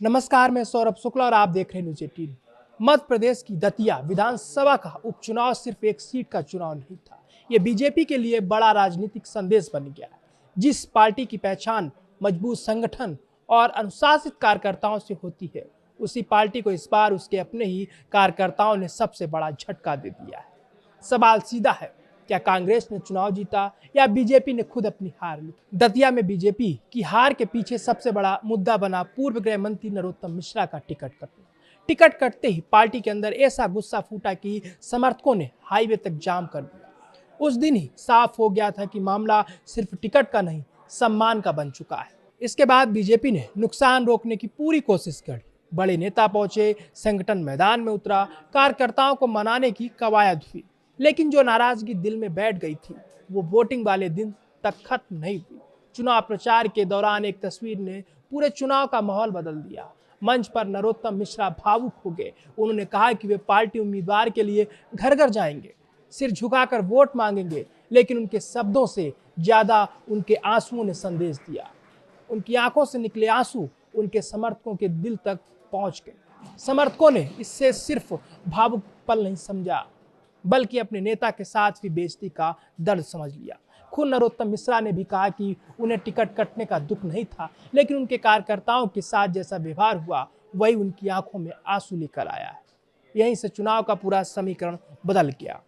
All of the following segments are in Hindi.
नमस्कार, मैं सौरभ शुक्ला और आप देख रहे हैं न्यूज 18। मध्य प्रदेश की दतिया विधानसभा का उपचुनाव सिर्फ एक सीट का चुनाव नहीं था। ये बीजेपी के लिए बड़ा राजनीतिक संदेश बन गया है। जिस पार्टी की पहचान मजबूत संगठन और अनुशासित कार्यकर्ताओं से होती है, उसी पार्टी को इस बार उसके अपने ही कार्यकर्ताओं ने सबसे बड़ा झटका दे दिया है। सवाल सीधा है, क्या कांग्रेस ने चुनाव जीता या बीजेपी ने खुद अपनी हार ली? दतिया में बीजेपी की हार के पीछे सबसे बड़ा मुद्दा बना पूर्व गृह मंत्री नरोत्तम मिश्रा का टिकट कटना। टिकट कटते ही पार्टी के अंदर ऐसा गुस्सा फूटा कि समर्थकों ने हाईवे तक जाम कर दिया। उस दिन ही साफ हो गया था कि मामला सिर्फ टिकट का नहीं, सम्मान का बन चुका है। इसके बाद बीजेपी ने नुकसान रोकने की पूरी कोशिश करी। बड़े नेता पहुंचे, संगठन मैदान में उतरा, कार्यकर्ताओं को मनाने की कवायद हुई। लेकिन जो नाराजगी दिल में बैठ गई थी, वो वोटिंग वाले दिन तक खत्म नहीं हुई। चुनाव प्रचार के दौरान एक तस्वीर ने पूरे चुनाव का माहौल बदल दिया। मंच पर नरोत्तम मिश्रा भावुक हो गए। उन्होंने कहा कि वे पार्टी उम्मीदवार के लिए घर घर जाएंगे, सिर झुकाकर वोट मांगेंगे, लेकिन उनके शब्दों से ज्यादा उनके आंसुओं ने संदेश दिया। उनकी आंखों से निकले आंसू उनके समर्थकों के दिल तक पहुंच गए। समर्थकों ने इससे सिर्फ भावुक पल नहीं समझा, बल्कि अपने नेता के साथ भी बेइज्जती का दर्द समझ लिया। खुद नरोत्तम मिश्रा ने भी कहा कि उन्हें टिकट कटने का दुख नहीं था, लेकिन उनके कार्यकर्ताओं के साथ जैसा व्यवहार हुआ, वही उनकी आंखों में आंसू लेकर आया है। यहीं से चुनाव का पूरा समीकरण बदल गया।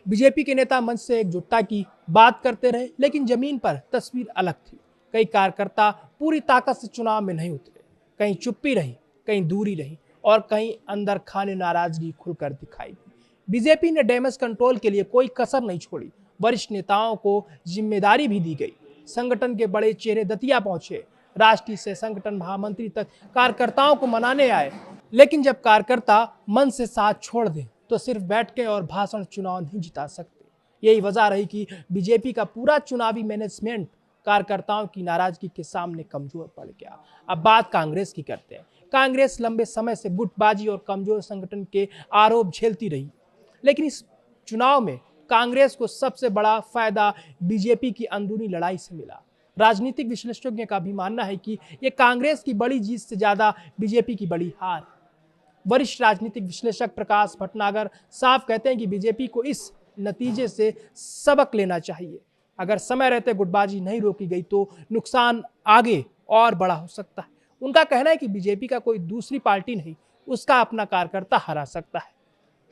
बीजेपी के नेता मंच से एकजुटता की बात करते रहे, लेकिन जमीन पर तस्वीर अलग थी। कई कार्यकर्ता पूरी ताकत से चुनाव में नहीं उतरे, कहीं चुप्पी रही, कहीं दूरी रही और कहीं अंदर खाने नाराजगी खुलकर दिखाई दी। बीजेपी ने डैमेज कंट्रोल के लिए कोई कसर नहीं छोड़ी। वरिष्ठ नेताओं को जिम्मेदारी भी दी गई। संगठन के बड़े चेहरे दतिया पहुंचे, राष्ट्रीय से संगठन महामंत्री तक कार्यकर्ताओं को मनाने आए। लेकिन जब कार्यकर्ता मन से साथ छोड़ दें तो सिर्फ बैठके और भाषण चुनाव नहीं जिता सकते। यही वजह रही कि बीजेपी का पूरा चुनावी मैनेजमेंट कार्यकर्ताओं की नाराजगी के सामने कमजोर पड़ गया। अब बात कांग्रेस की करते हैं। कांग्रेस लंबे समय से गुटबाजी और कमजोर संगठन के आरोप झेलती रही, लेकिन इस चुनाव में कांग्रेस को सबसे बड़ा फायदा बीजेपी की अंदरूनी लड़ाई से मिला। राजनीतिक विश्लेषकों का भी मानना है कि यह कांग्रेस की बड़ी जीत से ज्यादा बीजेपी की बड़ी हार है। वरिष्ठ राजनीतिक विश्लेषक प्रकाश भटनागर साफ कहते हैं कि बीजेपी को इस नतीजे से सबक लेना चाहिए। अगर समय रहते गुटबाजी नहीं रोकी गई तो नुकसान आगे और बड़ा हो सकता है। उनका कहना है कि बीजेपी का कोई दूसरी पार्टी नहीं, उसका अपना कार्यकर्ता हरा सकता है।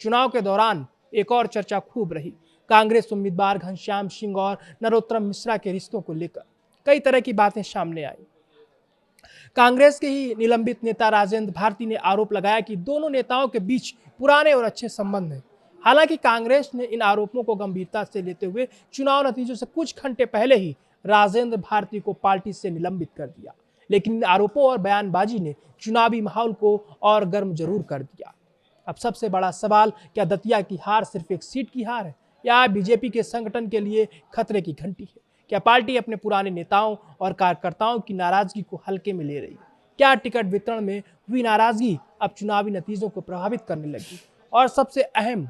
चुनाव के दौरान एक और चर्चा खूब रही, कांग्रेस उम्मीदवार घनश्याम सिंह और नरोत्तम मिश्रा के रिश्तों को लेकर कई तरह की बातें सामने आई। कांग्रेस के ही निलंबित नेता राजेंद्र भारती ने आरोप लगाया कि दोनों नेताओं के बीच पुराने और अच्छे संबंध हैं। हालांकि कांग्रेस ने इन आरोपों को गंभीरता से लेते हुए चुनाव नतीजों से कुछ घंटे पहले ही राजेंद्र भारती को पार्टी से निलंबित कर दिया। लेकिन इन आरोपों और बयानबाजी ने चुनावी माहौल को और गर्म जरूर कर दिया। अब सबसे बड़ा सवाल, क्या दतिया की हार सिर्फ एक सीट की हार है या बीजेपी के संगठन के लिए खतरे की घंटी है? क्या पार्टी अपने पुराने नेताओं और कार्यकर्ताओं की नाराजगी को हल्के में ले रही है? क्या टिकट वितरण में हुई नाराजगी अब चुनावी नतीजों को प्रभावित करने लगी? और सबसे अहम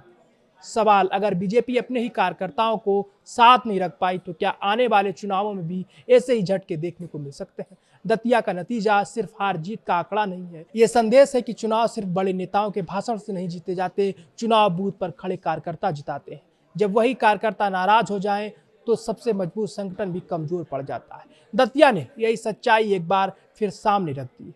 सवाल, अगर बीजेपी अपने ही कार्यकर्ताओं को साथ नहीं रख पाई तो क्या आने वाले चुनावों में भी ऐसे ही झटके देखने को मिल सकते हैं? दतिया का नतीजा सिर्फ हार जीत का आंकड़ा नहीं है, ये संदेश है कि चुनाव सिर्फ बड़े नेताओं के भाषण से नहीं जीते जाते, चुनाव बूथ पर खड़े कार्यकर्ता जिताते हैं। जब वही कार्यकर्ता नाराज हो जाएं तो सबसे मजबूत संगठन भी कमजोर पड़ जाता है। दतिया ने यही सच्चाई एक बार फिर सामने रख दी।